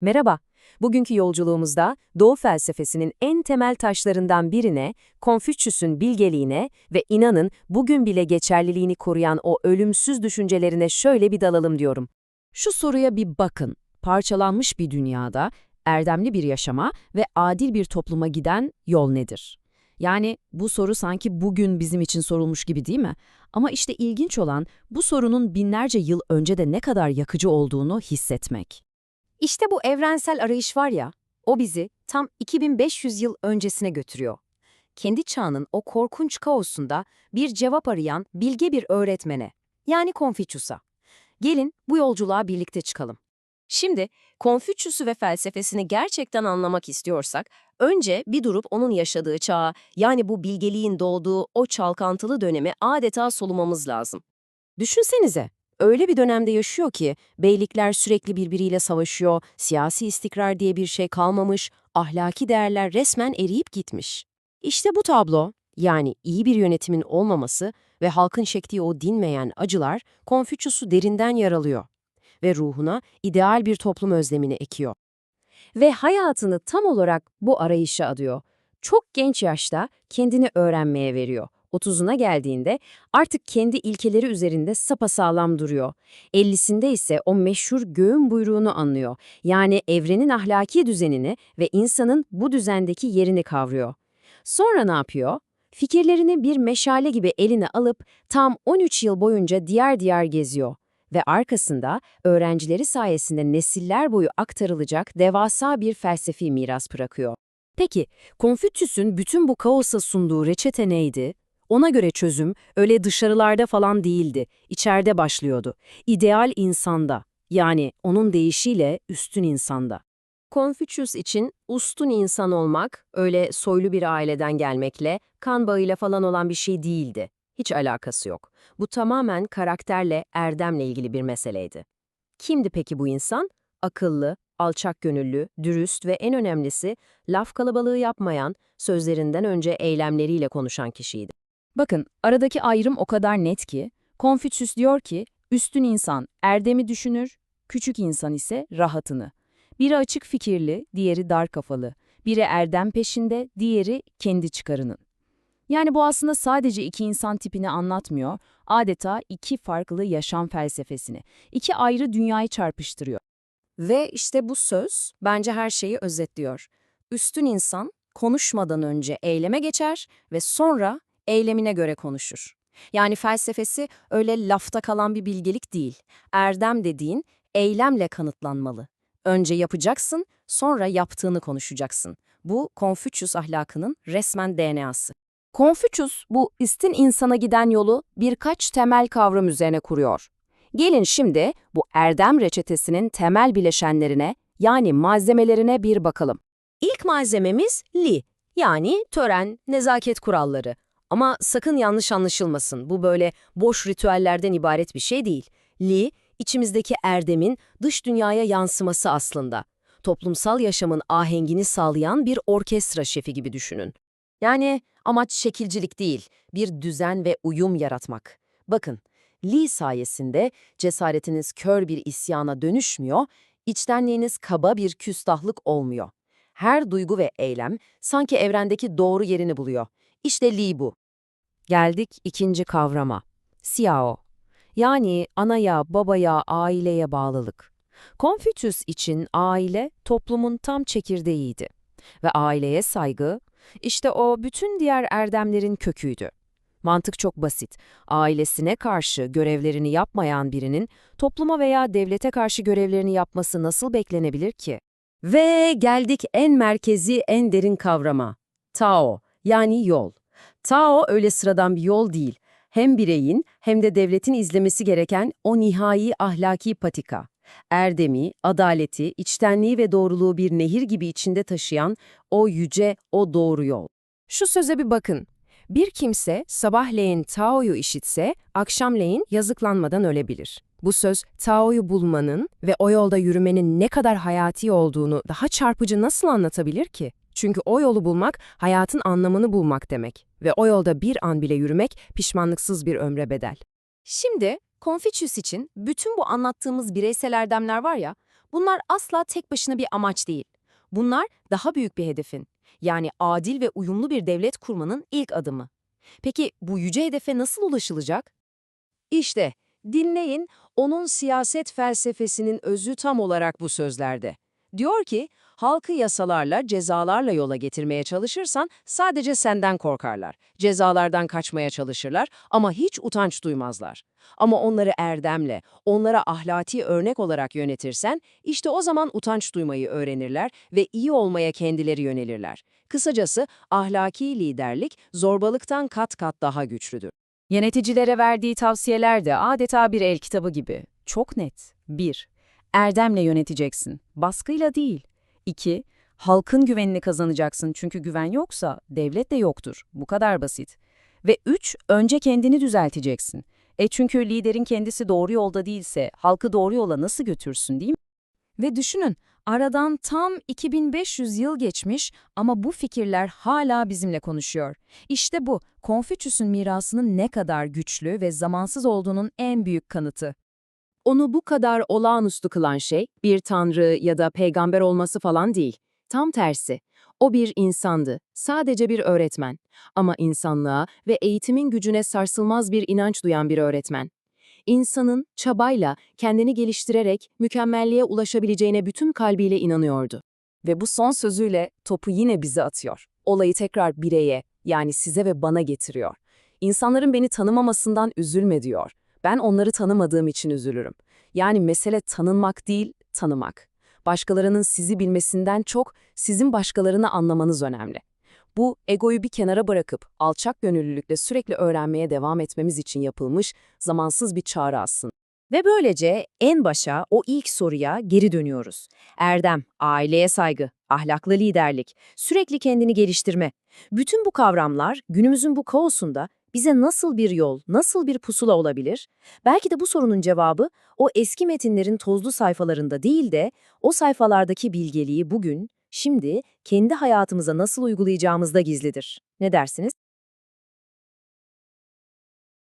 Merhaba, bugünkü yolculuğumuzda Doğu felsefesinin en temel taşlarından birine, Konfüçyüs'ün bilgeliğine ve inanın bugün bile geçerliliğini koruyan o ölümsüz düşüncelerine şöyle bir dalalım diyorum. Şu soruya bir bakın, parçalanmış bir dünyada, erdemli bir yaşama ve adil bir topluma giden yol nedir? Yani bu soru sanki bugün bizim için sorulmuş gibi değil mi? Ama işte ilginç olan bu sorunun binlerce yıl önce de ne kadar yakıcı olduğunu hissetmek. İşte bu evrensel arayış var ya, o bizi tam 2500 yıl öncesine götürüyor. Kendi çağının o korkunç kaosunda bir cevap arayan bilge bir öğretmene, yani Konfüçyüs'a. Gelin bu yolculuğa birlikte çıkalım. Şimdi Konfüçyüs'ü ve felsefesini gerçekten anlamak istiyorsak, önce bir durup onun yaşadığı çağa, yani bu bilgeliğin doğduğu o çalkantılı dönemi adeta solumamız lazım. Düşünsenize, öyle bir dönemde yaşıyor ki beylikler sürekli birbiriyle savaşıyor, siyasi istikrar diye bir şey kalmamış, ahlaki değerler resmen eriyip gitmiş. İşte bu tablo, yani iyi bir yönetimin olmaması ve halkın çektiği o dinmeyen acılar Konfüçyüs'ü derinden yaralıyor ve ruhuna ideal bir toplum özlemini ekiyor. Ve hayatını tam olarak bu arayışa adıyor. Çok genç yaşta kendini öğrenmeye veriyor. 30'una geldiğinde artık kendi ilkeleri üzerinde sapasağlam duruyor. 50'sinde ise o meşhur göğün buyruğunu anlıyor. Yani evrenin ahlaki düzenini ve insanın bu düzendeki yerini kavruyor. Sonra ne yapıyor? Fikirlerini bir meşale gibi eline alıp tam 13 yıl boyunca diyar diyar geziyor ve arkasında öğrencileri sayesinde nesiller boyu aktarılacak devasa bir felsefi miras bırakıyor. Peki, Konfüçyüs'ün bütün bu kaosa sunduğu reçete neydi? Ona göre çözüm öyle dışarılarda falan değildi, içeride başlıyordu. İdeal insanda, yani onun deyişiyle üstün insanda. Konfüçyüs için ustun insan olmak, öyle soylu bir aileden gelmekle, kan bağıyla falan olan bir şey değildi. Hiç alakası yok. Bu tamamen karakterle, erdemle ilgili bir meseleydi. Kimdi peki bu insan? Akıllı, alçak gönüllü, dürüst ve en önemlisi laf kalabalığı yapmayan, sözlerinden önce eylemleriyle konuşan kişiydi. Bakın, aradaki ayrım o kadar net ki, Konfüçyüs diyor ki, üstün insan erdemi düşünür, küçük insan ise rahatını. Biri açık fikirli, diğeri dar kafalı. Biri erdem peşinde, diğeri kendi çıkarının. Yani bu aslında sadece iki insan tipini anlatmıyor, adeta iki farklı yaşam felsefesini, iki ayrı dünyayı çarpıştırıyor. Ve işte bu söz bence her şeyi özetliyor. Üstün insan konuşmadan önce eyleme geçer ve sonra eylemine göre konuşur. Yani felsefesi öyle lafta kalan bir bilgelik değil. Erdem dediğin eylemle kanıtlanmalı. Önce yapacaksın, sonra yaptığını konuşacaksın. Bu Konfüçyüs ahlakının resmen DNA'sı. Konfüçyüs bu üstün insana giden yolu birkaç temel kavram üzerine kuruyor. Gelin şimdi bu erdem reçetesinin temel bileşenlerine, yani malzemelerine bir bakalım. İlk malzememiz li, yani tören, nezaket kuralları. Ama sakın yanlış anlaşılmasın, bu böyle boş ritüellerden ibaret bir şey değil. Li, içimizdeki erdemin dış dünyaya yansıması aslında. Toplumsal yaşamın ahengini sağlayan bir orkestra şefi gibi düşünün. Yani amaç şekilcilik değil, bir düzen ve uyum yaratmak. Bakın, Lee sayesinde cesaretiniz kör bir isyana dönüşmüyor, içtenliğiniz kaba bir küstahlık olmuyor. Her duygu ve eylem sanki evrendeki doğru yerini buluyor. İşte Lee bu. Geldik ikinci kavrama. Siao. Yani anaya, babaya, aileye bağlılık. Konfüçyüs için aile toplumun tam çekirdeğiydi. Ve aileye saygı, işte o bütün diğer erdemlerin köküydü. Mantık çok basit. Ailesine karşı görevlerini yapmayan birinin topluma veya devlete karşı görevlerini yapması nasıl beklenebilir ki? Ve geldik en merkezi, en derin kavrama. Tao, yani yol. Tao öyle sıradan bir yol değil. Hem bireyin hem de devletin izlemesi gereken o nihai ahlaki patika. Erdemi, adaleti, içtenliği ve doğruluğu bir nehir gibi içinde taşıyan o yüce, o doğru yol. Şu söze bir bakın. Bir kimse sabahleyin Tao'yu işitse, akşamleyin yazıklanmadan ölebilir. Bu söz Tao'yu bulmanın ve o yolda yürümenin ne kadar hayati olduğunu daha çarpıcı nasıl anlatabilir ki? Çünkü o yolu bulmak, hayatın anlamını bulmak demek. Ve o yolda bir an bile yürümek, pişmanlıksız bir ömre bedel. Şimdi, Konfüçyüs için bütün bu anlattığımız bireysel erdemler var ya, Bunlar asla tek başına bir amaç değil. Bunlar daha büyük bir hedefin, yani adil ve uyumlu bir devlet kurmanın ilk adımı. Peki bu yüce hedefe nasıl ulaşılacak? İşte, dinleyin, onun siyaset felsefesinin özü tam olarak bu sözlerde. Diyor ki, halkı yasalarla, cezalarla yola getirmeye çalışırsan sadece senden korkarlar. Cezalardan kaçmaya çalışırlar ama hiç utanç duymazlar. Ama onları erdemle, onlara ahlaki örnek olarak yönetirsen, işte o zaman utanç duymayı öğrenirler ve iyi olmaya kendileri yönelirler. Kısacası ahlaki liderlik zorbalıktan kat kat daha güçlüdür. Yöneticilere verdiği tavsiyeler de adeta bir el kitabı gibi. Çok net. 1. Erdemle yöneteceksin, baskıyla değil. 2. Halkın güvenini kazanacaksın çünkü güven yoksa devlet de yoktur. Bu kadar basit. Ve 3. Önce kendini düzelteceksin. Çünkü liderin kendisi doğru yolda değilse halkı doğru yola nasıl götürsün, değil mi? Ve düşünün, aradan tam 2500 yıl geçmiş ama bu fikirler hala bizimle konuşuyor. İşte bu, Konfüçyüs'ün mirasının ne kadar güçlü ve zamansız olduğunun en büyük kanıtı. Onu bu kadar olağanüstü kılan şey bir tanrı ya da peygamber olması falan değil. Tam tersi. O bir insandı, sadece bir öğretmen. Ama insanlığa ve eğitimin gücüne sarsılmaz bir inanç duyan bir öğretmen. İnsanın çabayla, kendini geliştirerek mükemmelliğe ulaşabileceğine bütün kalbiyle inanıyordu. Ve bu son sözüyle topu yine bize atıyor. Olayı tekrar bireye, yani size ve bana getiriyor. İnsanların beni tanımamasından üzülme diyor. Ben onları tanımadığım için üzülürüm. Yani mesele tanınmak değil, tanımak. Başkalarının sizi bilmesinden çok sizin başkalarını anlamanız önemli. Bu, egoyu bir kenara bırakıp alçak gönüllülükle sürekli öğrenmeye devam etmemiz için yapılmış zamansız bir çağrı aslında. Ve böylece en başa, o ilk soruya geri dönüyoruz. Erdem, aileye saygı, ahlaklı liderlik, sürekli kendini geliştirme. Bütün bu kavramlar günümüzün bu kaosunda bize nasıl bir yol, nasıl bir pusula olabilir? Belki de bu sorunun cevabı o eski metinlerin tozlu sayfalarında değil de o sayfalardaki bilgeliği bugün, şimdi kendi hayatımıza nasıl uygulayacağımızda gizlidir. Ne dersiniz?